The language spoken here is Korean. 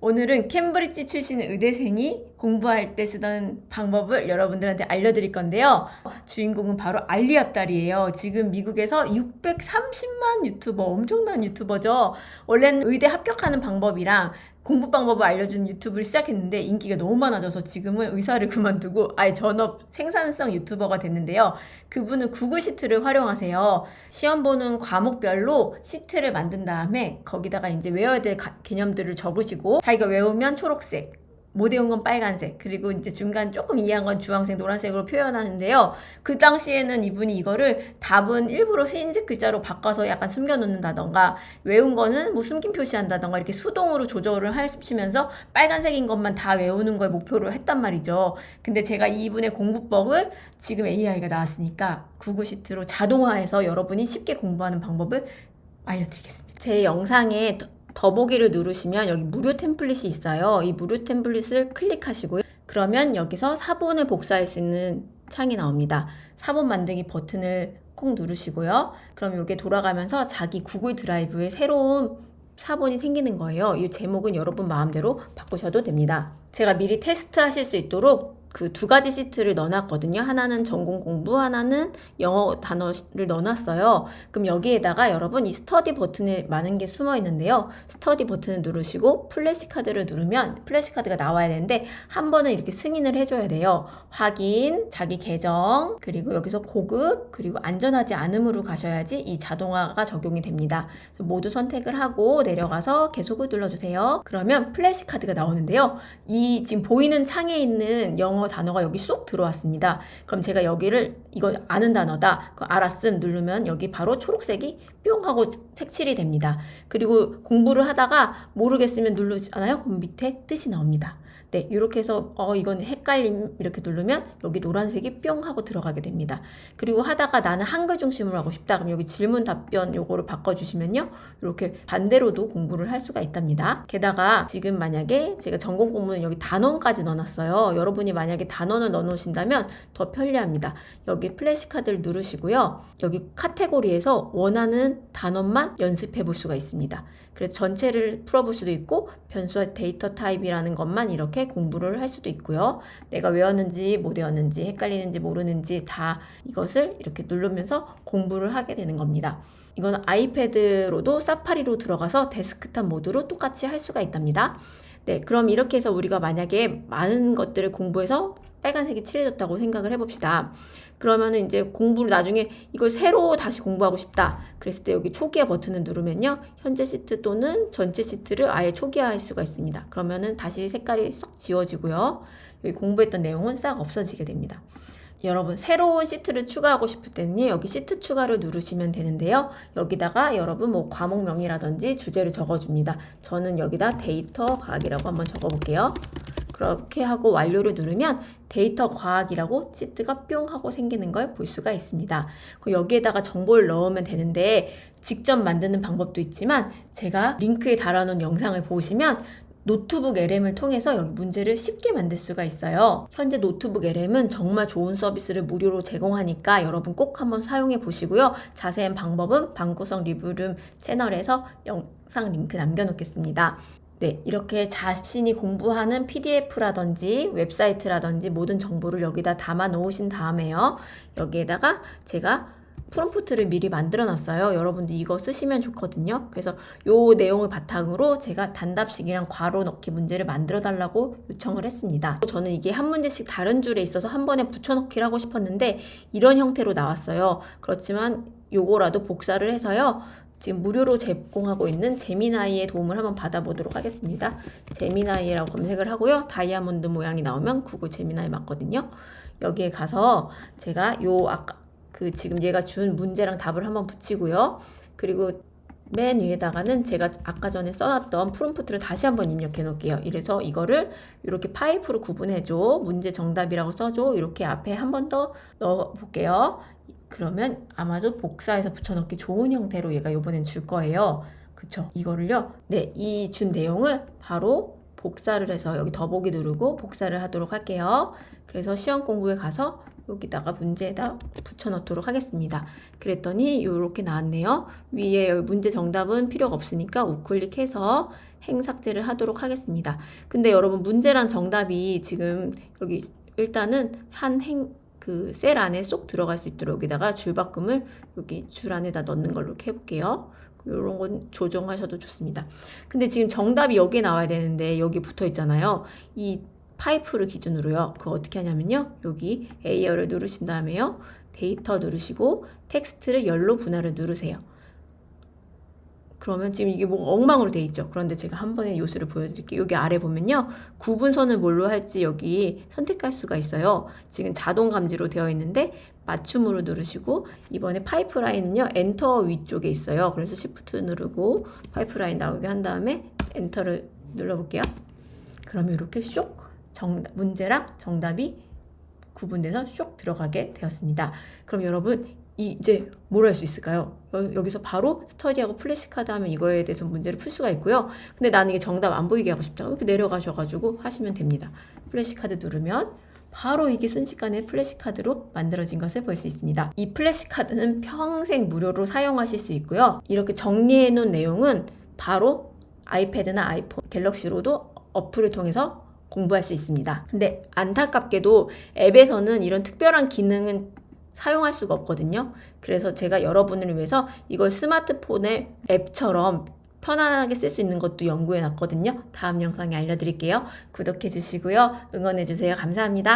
오늘은 캠브리지 출신 의대생이 공부할 때 쓰던 방법을 여러분들한테 알려드릴 건데요. 주인공은 바로 알리 압달이에요. 지금 미국에서 630만 유튜버, 엄청난 유튜버죠. 원래는 의대 합격하는 방법이랑 공부 방법을 알려주는 유튜브를 시작했는데 인기가 너무 많아져서 지금은 의사를 그만두고 아예 전업 생산성 유튜버가 됐는데요. 그분은 구글 시트를 활용하세요. 시험 보는 과목별로 시트를 만든 다음에 거기다가 이제 외워야 될 개념들을 적으시고 자기가 외우면 초록색, 못 외운 건 빨간색, 그리고 이제 중간 조금 이해한 건 주황색, 노란색으로 표현하는데요. 그 당시에는 이분이 이거를 답은 일부러 흰색 글자로 바꿔서 약간 숨겨놓는다던가, 외운 거는 뭐 숨김 표시한다던가 이렇게 수동으로 조절을 하시면서 빨간색인 것만 다 외우는 걸 목표로 했단 말이죠. 근데 제가 이분의 공부법을 지금 AI가 나왔으니까 구글 시트로 자동화해서 여러분이 쉽게 공부하는 방법을 알려드리겠습니다. 제 영상에 더보기를 누르시면 여기 무료 템플릿이 있어요. 이 무료 템플릿을 클릭하시고요. 그러면 여기서 사본을 복사할 수 있는 창이 나옵니다. 사본 만들기 버튼을 꼭 누르시고요. 그럼 이게 돌아가면서 자기 구글 드라이브에 새로운 사본이 생기는 거예요. 이 제목은 여러분 마음대로 바꾸셔도 됩니다. 제가 미리 테스트 하실 수 있도록 그 두 가지 시트를 넣어놨거든요. 하나는 전공 공부, 하나는 영어 단어를 넣어놨어요. 그럼 여기에다가 여러분 이 스터디 버튼에 많은 게 숨어 있는데요. 스터디 버튼을 누르시고 플래시 카드를 누르면 플래시 카드가 나와야 되는데 한 번은 이렇게 승인을 해줘야 돼요. 확인, 자기 계정, 그리고 여기서 고급, 그리고 안전하지 않음으로 가셔야지 이 자동화가 적용이 됩니다. 모두 선택을 하고 내려가서 계속을 눌러주세요. 그러면 플래시 카드가 나오는데요. 이 지금 보이는 창에 있는 영어 단어가 여기 쏙 들어왔습니다. 그럼 제가 여기를 이거 아는 단어다. 알았음 누르면 여기 바로 초록색이 뿅 하고 색칠이 됩니다. 그리고 공부를 하다가 모르겠으면 누르잖아요. 그럼 밑에 뜻이 나옵니다. 네, 이렇게 해서 이건 헷갈림 이렇게 누르면 여기 노란색이 뿅 하고 들어가게 됩니다. 그리고 하다가 나는 한글 중심으로 하고 싶다. 그럼 여기 질문 답변 요거를 바꿔주시면요. 이렇게 반대로도 공부를 할 수가 있답니다. 게다가 지금 만약에 제가 전공 공부는 여기 단원까지 넣어놨어요. 여러분이 만약에 단원을 넣어놓으신다면 더 편리합니다. 여기 플래시 카드를 누르시고요. 여기 카테고리에서 원하는 단원만 연습해 볼 수가 있습니다. 그래서 전체를 풀어볼 수도 있고 변수와 데이터 타입이라는 것만 이렇게 공부를 할 수도 있고요. 내가 외웠는지 못 외웠는지 헷갈리는지 모르는지 다 이것을 이렇게 누르면서 공부를 하게 되는 겁니다. 이건 아이패드로도 사파리로 들어가서 데스크탑 모드로 똑같이 할 수가 있답니다. 네, 그럼 이렇게 해서 우리가 만약에 많은 것들을 공부해서 빨간색이 칠해졌다고 생각을 해봅시다. 그러면은 이제 공부를 나중에 이걸 새로 다시 공부하고 싶다. 그랬을 때 여기 초기화 버튼을 누르면요. 현재 시트 또는 전체 시트를 아예 초기화할 수가 있습니다. 그러면은 다시 색깔이 썩 지워지고요. 여기 공부했던 내용은 싹 없어지게 됩니다. 여러분 새로운 시트를 추가하고 싶을 때는요. 여기 시트 추가를 누르시면 되는데요. 여기다가 여러분 뭐 과목명이라든지 주제를 적어줍니다. 저는 여기다 데이터 과학이라고 한번 적어볼게요. 그렇게 하고 완료를 누르면 데이터 과학이라고 시트가 뿅 하고 생기는 걸 볼 수가 있습니다. 여기에다가 정보를 넣으면 되는데 직접 만드는 방법도 있지만 제가 링크에 달아놓은 영상을 보시면 노트북 LM을 통해서 여기 문제를 쉽게 만들 수가 있어요. 현재 노트북 LM은 정말 좋은 서비스를 무료로 제공하니까 여러분 꼭 한번 사용해 보시고요. 자세한 방법은 방구석 리뷰룸 채널에서 영상 링크 남겨놓겠습니다. 네, 이렇게 자신이 공부하는 PDF라든지 웹사이트라든지 모든 정보를 여기다 담아 놓으신 다음에요. 여기에다가 제가 프롬프트를 미리 만들어 놨어요. 여러분들 이거 쓰시면 좋거든요. 그래서 요 내용을 바탕으로 제가 단답식이랑 괄호 넣기 문제를 만들어 달라고 요청을 했습니다. 저는 이게 한 문제씩 다른 줄에 있어서 한 번에 붙여넣기를 하고 싶었는데 이런 형태로 나왔어요. 그렇지만 요거라도 복사를 해서요. 지금 무료로 제공하고 있는 제미나이의 도움을 한번 받아보도록 하겠습니다. 제미나이라고 검색을 하고요. 다이아몬드 모양이 나오면 구글 제미나이 맞거든요. 여기에 가서 제가 아까 지금 얘가 준 문제랑 답을 한번 붙이고요. 그리고 맨 위에다가는 제가 아까 전에 써놨던 프롬프트를 다시 한번 입력해 놓을게요. 이래서 이거를 이렇게 파이프로 구분해줘. 문제 정답이라고 써줘. 이렇게 앞에 한 번 더 넣어 볼게요. 그러면 아마도 복사해서 붙여넣기 좋은 형태로 얘가 이번엔 줄 거예요. 그쵸? 이거를요. 네, 이 준 내용을 바로 복사를 해서 여기 더보기 누르고 복사를 하도록 할게요. 그래서 시험 공부에 가서 여기다가 문제에다 붙여 넣도록 하겠습니다. 그랬더니 이렇게 나왔네요. 위에 문제 정답은 필요가 없으니까 우클릭해서 행삭제를 하도록 하겠습니다. 근데 여러분 문제랑 정답이 지금 여기 일단은 그 셀 안에 쏙 들어갈 수 있도록 여기다가 줄바꿈을 여기 줄 안에다 넣는 걸로 이렇게 해볼게요. 이런 건 조정하셔도 좋습니다. 근데 지금 정답이 여기에 나와야 되는데 여기 붙어 있잖아요. 이 파이프를 기준으로요. 그거 어떻게 하냐면요. 여기 A열을 누르신 다음에요. 데이터 누르시고 텍스트를 열로 분할을 누르세요. 그러면 지금 이게 뭐 엉망으로 돼 있죠. 그런데 제가 한 번에 요수를 보여드릴게요. 여기 아래 보면요. 구분선을 뭘로 할지 여기 선택할 수가 있어요. 지금 자동 감지로 되어 있는데 맞춤으로 누르시고 이번에 파이프라인은요. 엔터 위쪽에 있어요. 그래서 Shift 누르고 파이프라인 나오게 한 다음에 엔터를 눌러볼게요. 그러면 이렇게 쇽 문제랑 정답이 구분돼서 쇽 들어가게 되었습니다. 그럼 여러분 이제 뭘 할 수 있을까요? 여기서 바로 스터디하고 플래시카드 하면 이거에 대해서 문제를 풀 수가 있고요. 근데 나는 이게 정답 안 보이게 하고 싶다. 이렇게 내려가셔가지고 하시면 됩니다. 플래시카드 누르면 바로 이게 순식간에 플래시카드로 만들어진 것을 볼 수 있습니다. 이 플래시카드는 평생 무료로 사용하실 수 있고요. 이렇게 정리해 놓은 내용은 바로 아이패드나 아이폰, 갤럭시로도 어플을 통해서 공부할 수 있습니다. 근데 안타깝게도 앱에서는 이런 특별한 기능은 사용할 수가 없거든요. 그래서 제가 여러분을 위해서 이걸 스마트폰의 앱처럼 편안하게 쓸 수 있는 것도 연구해 놨거든요. 다음 영상에 알려드릴게요. 구독해 주시고요. 응원해 주세요. 감사합니다.